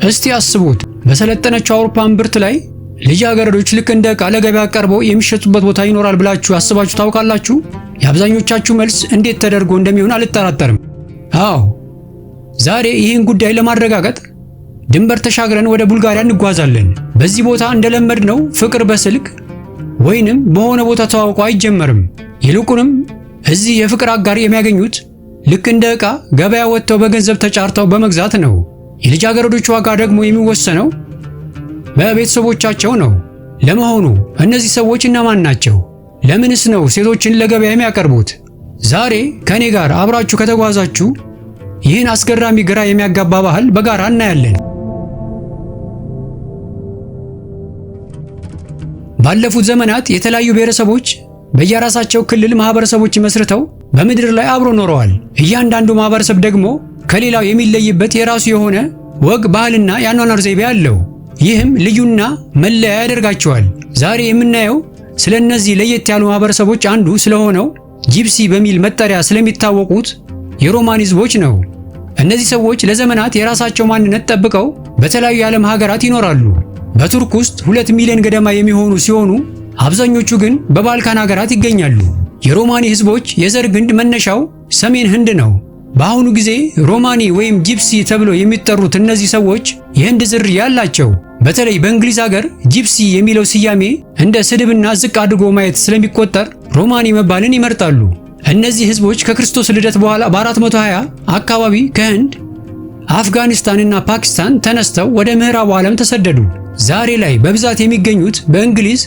እስቲ አስቡት፣ በሰለጠነችው አውሮፓ እምብርት ላይ ልጃገረዶች ልክ እንደ ዕቃ ለገበያ ቀርበው የሚሸጡበት ቦታ ይኖራል ብላችሁ አስባችሁ ታውቃላችሁ? የአብዛኞቻችሁ መልስ እንዴት ተደርጎ እንደሚሆን አልጠራጠርም። አዎ፣ ዛሬ ይህን ጉዳይ ለማረጋገጥ ድንበር ተሻግረን ወደ ቡልጋሪያ እንጓዛለን። በዚህ ቦታ እንደለመድነው ፍቅር በስልክ ወይንም በሆነ ቦታ ተዋውቆ አይጀመርም። ይልቁንም እዚህ የፍቅር አጋር የሚያገኙት ልክ እንደ ዕቃ ገበያ ወጥተው በገንዘብ ተጫርተው በመግዛት ነው። የልጃገረዶች ዋጋ ደግሞ የሚወሰነው በቤተሰቦቻቸው ነው። ለመሆኑ እነዚህ ሰዎች እነማን ናቸው? ለምንስ ነው ሴቶችን ለገበያ የሚያቀርቡት? ዛሬ ከኔ ጋር አብራችሁ ከተጓዛችሁ ይህን አስገራሚ ግራ የሚያጋባ ባህል በጋራ እናያለን። ባለፉት ዘመናት የተለያዩ ብሔረሰቦች በየራሳቸው ክልል ማህበረሰቦች መስርተው በምድር ላይ አብሮ ኖረዋል። እያንዳንዱ ማህበረሰብ ደግሞ ከሌላው የሚለይበት የራሱ የሆነ ወግ፣ ባህልና የአኗኗር ዘይቤ አለው። ይህም ልዩና መለያ ያደርጋቸዋል። ዛሬ የምናየው ስለ እነዚህ ለየት ያሉ ማህበረሰቦች አንዱ ስለሆነው ጂፕሲ በሚል መጠሪያ ስለሚታወቁት የሮማን ህዝቦች ነው። እነዚህ ሰዎች ለዘመናት የራሳቸው ማንነት ጠብቀው በተለያዩ የዓለም ሀገራት ይኖራሉ። በቱርክ ውስጥ 2 ሚሊዮን ገደማ የሚሆኑ ሲሆኑ አብዛኞቹ ግን በባልካን ሀገራት ይገኛሉ። የሮማኒ ህዝቦች የዘር ግንድ መነሻው ሰሜን ህንድ ነው። በአሁኑ ጊዜ ሮማኒ ወይም ጂፕሲ ተብለው የሚጠሩት እነዚህ ሰዎች የህንድ ዝርያ ያላቸው። በተለይ በእንግሊዝ ሀገር ጂፕሲ የሚለው ስያሜ እንደ ስድብና ዝቅ አድርጎ ማየት ስለሚቆጠር ሮማኒ መባልን ይመርጣሉ። እነዚህ ህዝቦች ከክርስቶስ ልደት በኋላ በ420 አካባቢ ከህንድ፣ አፍጋኒስታንና ፓኪስታን ተነስተው ወደ ምዕራቡ ዓለም ተሰደዱ። ዛሬ ላይ በብዛት የሚገኙት በእንግሊዝ፣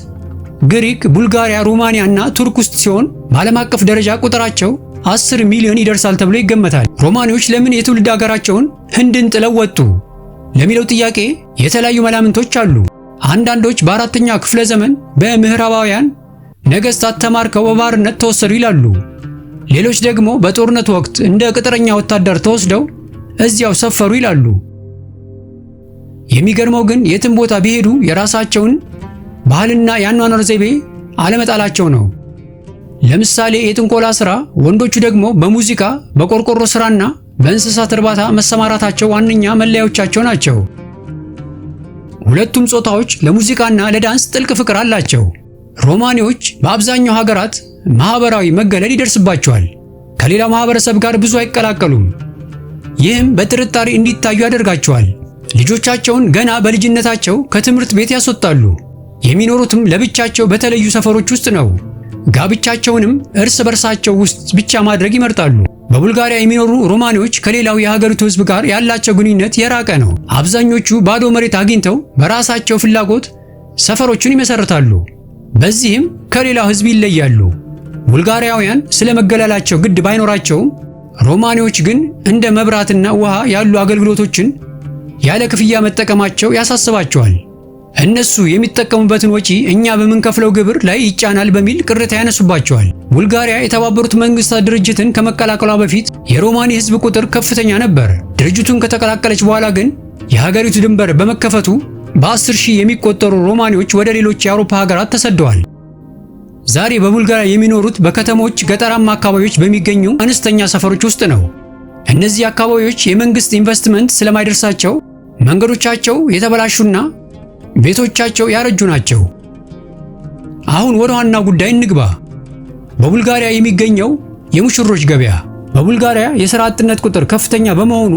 ግሪክ፣ ቡልጋሪያ፣ ሩማኒያ እና ቱርክ ውስጥ ሲሆን በዓለም አቀፍ ደረጃ ቁጥራቸው 10 ሚሊዮን ይደርሳል ተብሎ ይገመታል። ሮማኒዎች ለምን የትውልድ ሀገራቸውን ህንድን ጥለው ወጡ ለሚለው ጥያቄ የተለያዩ መላምቶች አሉ። አንዳንዶች በ4ኛው ክፍለ ዘመን በምዕራባውያን ነገስታት ተማርከው በባርነት ተወሰዱ ይላሉ። ሌሎች ደግሞ በጦርነት ወቅት እንደ ቅጥረኛ ወታደር ተወስደው እዚያው ሰፈሩ ይላሉ። የሚገርመው ግን የትም ቦታ ቢሄዱ የራሳቸውን ባህልና የአኗኗር ዘይቤ አለመጣላቸው ነው። ለምሳሌ የጥንቆላ ሥራ፣ ወንዶቹ ደግሞ በሙዚቃ፣ በቆርቆሮ ሥራና በእንስሳት እርባታ መሰማራታቸው ዋነኛ መለያዎቻቸው ናቸው። ሁለቱም ጾታዎች ለሙዚቃና ለዳንስ ጥልቅ ፍቅር አላቸው። ሮማኒዎች በአብዛኛው ሀገራት ማህበራዊ መገለል ይደርስባቸዋል። ከሌላው ማህበረሰብ ጋር ብዙ አይቀላቀሉም። ይህም በጥርጣሬ እንዲታዩ ያደርጋቸዋል። ልጆቻቸውን ገና በልጅነታቸው ከትምህርት ቤት ያስወጣሉ። የሚኖሩትም ለብቻቸው በተለዩ ሰፈሮች ውስጥ ነው። ጋብቻቸውንም እርስ በርሳቸው ውስጥ ብቻ ማድረግ ይመርጣሉ። በቡልጋሪያ የሚኖሩ ሮማኒዎች ከሌላው የሀገሪቱ ሕዝብ ጋር ያላቸው ግንኙነት የራቀ ነው። አብዛኞቹ ባዶ መሬት አግኝተው በራሳቸው ፍላጎት ሰፈሮችን ይመሰርታሉ። በዚህም ከሌላው ሕዝብ ይለያሉ። ቡልጋሪያውያን ስለ መገለላቸው ግድ ባይኖራቸውም ሮማኒዎች ግን እንደ መብራትና ውሃ ያሉ አገልግሎቶችን ያለ ክፍያ መጠቀማቸው ያሳስባቸዋል። እነሱ የሚጠቀሙበትን ወጪ እኛ በምንከፍለው ግብር ላይ ይጫናል በሚል ቅሬታ ያነሱባቸዋል። ቡልጋሪያ የተባበሩት መንግስታት ድርጅትን ከመቀላቀሏ በፊት የሮማኒ ህዝብ ቁጥር ከፍተኛ ነበር። ድርጅቱን ከተቀላቀለች በኋላ ግን የሀገሪቱ ድንበር በመከፈቱ በ10 ሺህ የሚቆጠሩ ሮማኒዎች ወደ ሌሎች የአውሮፓ ሀገራት ተሰደዋል። ዛሬ በቡልጋሪያ የሚኖሩት በከተሞች ገጠራማ አካባቢዎች በሚገኙ አነስተኛ ሰፈሮች ውስጥ ነው። እነዚህ አካባቢዎች የመንግስት ኢንቨስትመንት ስለማይደርሳቸው መንገዶቻቸው የተበላሹና ቤቶቻቸው ያረጁ ናቸው። አሁን ወደ ዋናው ጉዳይ እንግባ። በቡልጋሪያ የሚገኘው የሙሽሮች ገበያ። በቡልጋሪያ የሥራ አጥነት ቁጥር ከፍተኛ በመሆኑ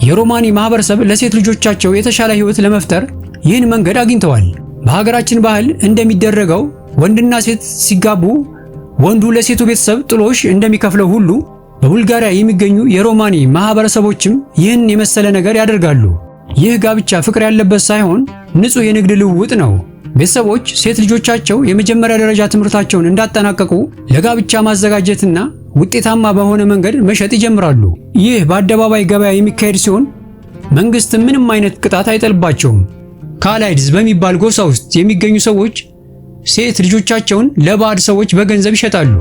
የሮማኒ ማህበረሰብ ለሴት ልጆቻቸው የተሻለ ህይወት ለመፍጠር ይህን መንገድ አግኝተዋል። በሀገራችን ባህል እንደሚደረገው ወንድና ሴት ሲጋቡ ወንዱ ለሴቱ ቤተሰብ ጥሎሽ እንደሚከፍለው ሁሉ በቡልጋሪያ የሚገኙ የሮማኒ ማህበረሰቦችም ይህን የመሰለ ነገር ያደርጋሉ። ይህ ጋብቻ ፍቅር ያለበት ሳይሆን ንጹህ የንግድ ልውውጥ ነው። ቤተሰቦች ሴት ልጆቻቸው የመጀመሪያ ደረጃ ትምህርታቸውን እንዳጠናቀቁ ለጋብቻ ማዘጋጀትና ውጤታማ በሆነ መንገድ መሸጥ ይጀምራሉ። ይህ በአደባባይ ገበያ የሚካሄድ ሲሆን መንግስት ምንም አይነት ቅጣት አይጠልባቸውም። ካላይድዝ በሚባል ጎሳ ውስጥ የሚገኙ ሰዎች ሴት ልጆቻቸውን ለባዕድ ሰዎች በገንዘብ ይሸጣሉ።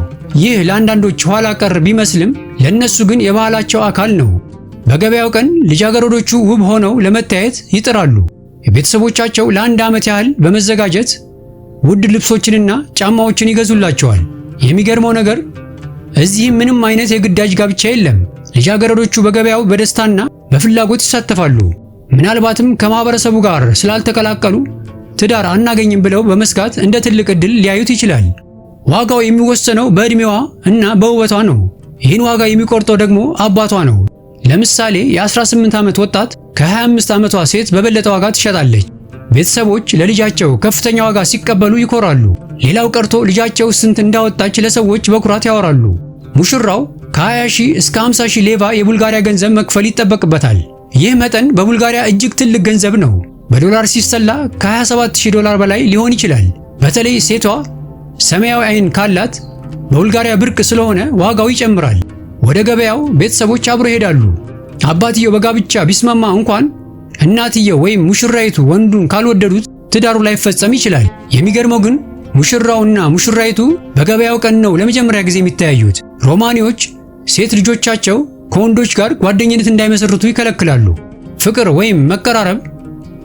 ይህ ለአንዳንዶች ኋላ ቀር ቢመስልም ለነሱ ግን የባህላቸው አካል ነው። በገበያው ቀን ልጃገረዶቹ ውብ ሆነው ለመታየት ይጥራሉ። ቤተሰቦቻቸው ለአንድ ዓመት ያህል በመዘጋጀት ውድ ልብሶችንና ጫማዎችን ይገዙላቸዋል። የሚገርመው ነገር እዚህም ምንም አይነት የግዳጅ ጋብቻ የለም። ልጃገረዶቹ በገበያው በደስታና በፍላጎት ይሳተፋሉ። ምናልባትም ከማህበረሰቡ ጋር ስላልተቀላቀሉ ትዳር አናገኝም ብለው በመስጋት እንደ ትልቅ ዕድል ሊያዩት ይችላል። ዋጋው የሚወሰነው በዕድሜዋ እና በውበቷ ነው። ይህን ዋጋ የሚቆርጠው ደግሞ አባቷ ነው። ለምሳሌ የ18 ዓመት ወጣት ከ25 ዓመቷ ሴት በበለጠ ዋጋ ትሸጣለች። ቤተሰቦች ለልጃቸው ከፍተኛ ዋጋ ሲቀበሉ ይኮራሉ። ሌላው ቀርቶ ልጃቸው ስንት እንዳወጣች ለሰዎች በኩራት ያወራሉ። ሙሽራው ከ20,000 እስከ 50,000 ሌቫ የቡልጋሪያ ገንዘብ መክፈል ይጠበቅበታል። ይህ መጠን በቡልጋሪያ እጅግ ትልቅ ገንዘብ ነው። በዶላር ሲሰላ ከ27,000 በላይ ሊሆን ይችላል። በተለይ ሴቷ ሰማያዊ አይን ካላት በቡልጋሪያ ብርቅ ስለሆነ ዋጋው ይጨምራል። ወደ ገበያው ቤተሰቦች አብሮ ይሄዳሉ። አባትየው በጋብቻ ቢስማማ እንኳን እናትየው ወይም ሙሽራይቱ ወንዱን ካልወደዱት ትዳሩ ላይፈጸም ይችላል። የሚገርመው ግን ሙሽራውና ሙሽራይቱ በገበያው ቀን ነው ለመጀመሪያ ጊዜ የሚተያዩት። ሮማኒዎች ሴት ልጆቻቸው ከወንዶች ጋር ጓደኝነት እንዳይመሰርቱ ይከለክላሉ። ፍቅር ወይም መቀራረብ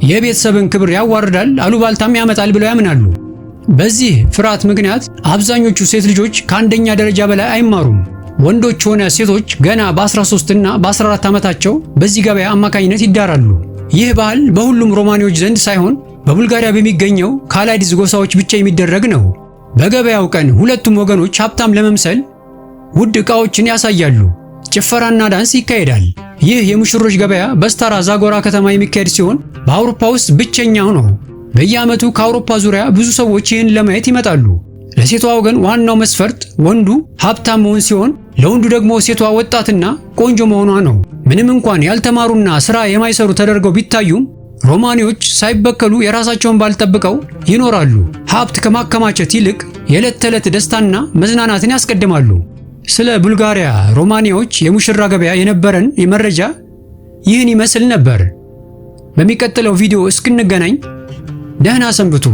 የቤተሰብን ክብር ያዋርዳል፣ አሉባልታም ያመጣል ብለው ያምናሉ። በዚህ ፍርሃት ምክንያት አብዛኞቹ ሴት ልጆች ከአንደኛ ደረጃ በላይ አይማሩም። ወንዶች ሆነ ሴቶች ገና በ13 እና በ14 ዓመታቸው በዚህ ገበያ አማካኝነት ይዳራሉ። ይህ ባህል በሁሉም ሮማኒዎች ዘንድ ሳይሆን በቡልጋሪያ በሚገኘው ካላይድዝ ጎሳዎች ብቻ የሚደረግ ነው። በገበያው ቀን ሁለቱም ወገኖች ሀብታም ለመምሰል ውድ ዕቃዎችን ያሳያሉ። ጭፈራና ዳንስ ይካሄዳል። ይህ የሙሽሮች ገበያ በስታራ ዛጎራ ከተማ የሚካሄድ ሲሆን በአውሮፓ ውስጥ ብቸኛው ነው። በየዓመቱ ከአውሮፓ ዙሪያ ብዙ ሰዎች ይህን ለማየት ይመጣሉ። ለሴቷ ወገን ዋናው መስፈርት ወንዱ ሀብታም መሆን ሲሆን ለወንዱ ደግሞ ሴቷ ወጣትና ቆንጆ መሆኗ ነው። ምንም እንኳን ያልተማሩና ሥራ የማይሰሩ ተደርገው ቢታዩም ሮማኒዎች ሳይበከሉ የራሳቸውን ባል ጠብቀው ይኖራሉ። ሀብት ከማከማቸት ይልቅ የዕለት ተዕለት ደስታና መዝናናትን ያስቀድማሉ። ስለ ቡልጋሪያ ሮማኒዎች የሙሽራ ገበያ የነበረን መረጃ ይህን ይመስል ነበር። በሚቀጥለው ቪዲዮ እስክንገናኝ ደህና ሰንብቱ።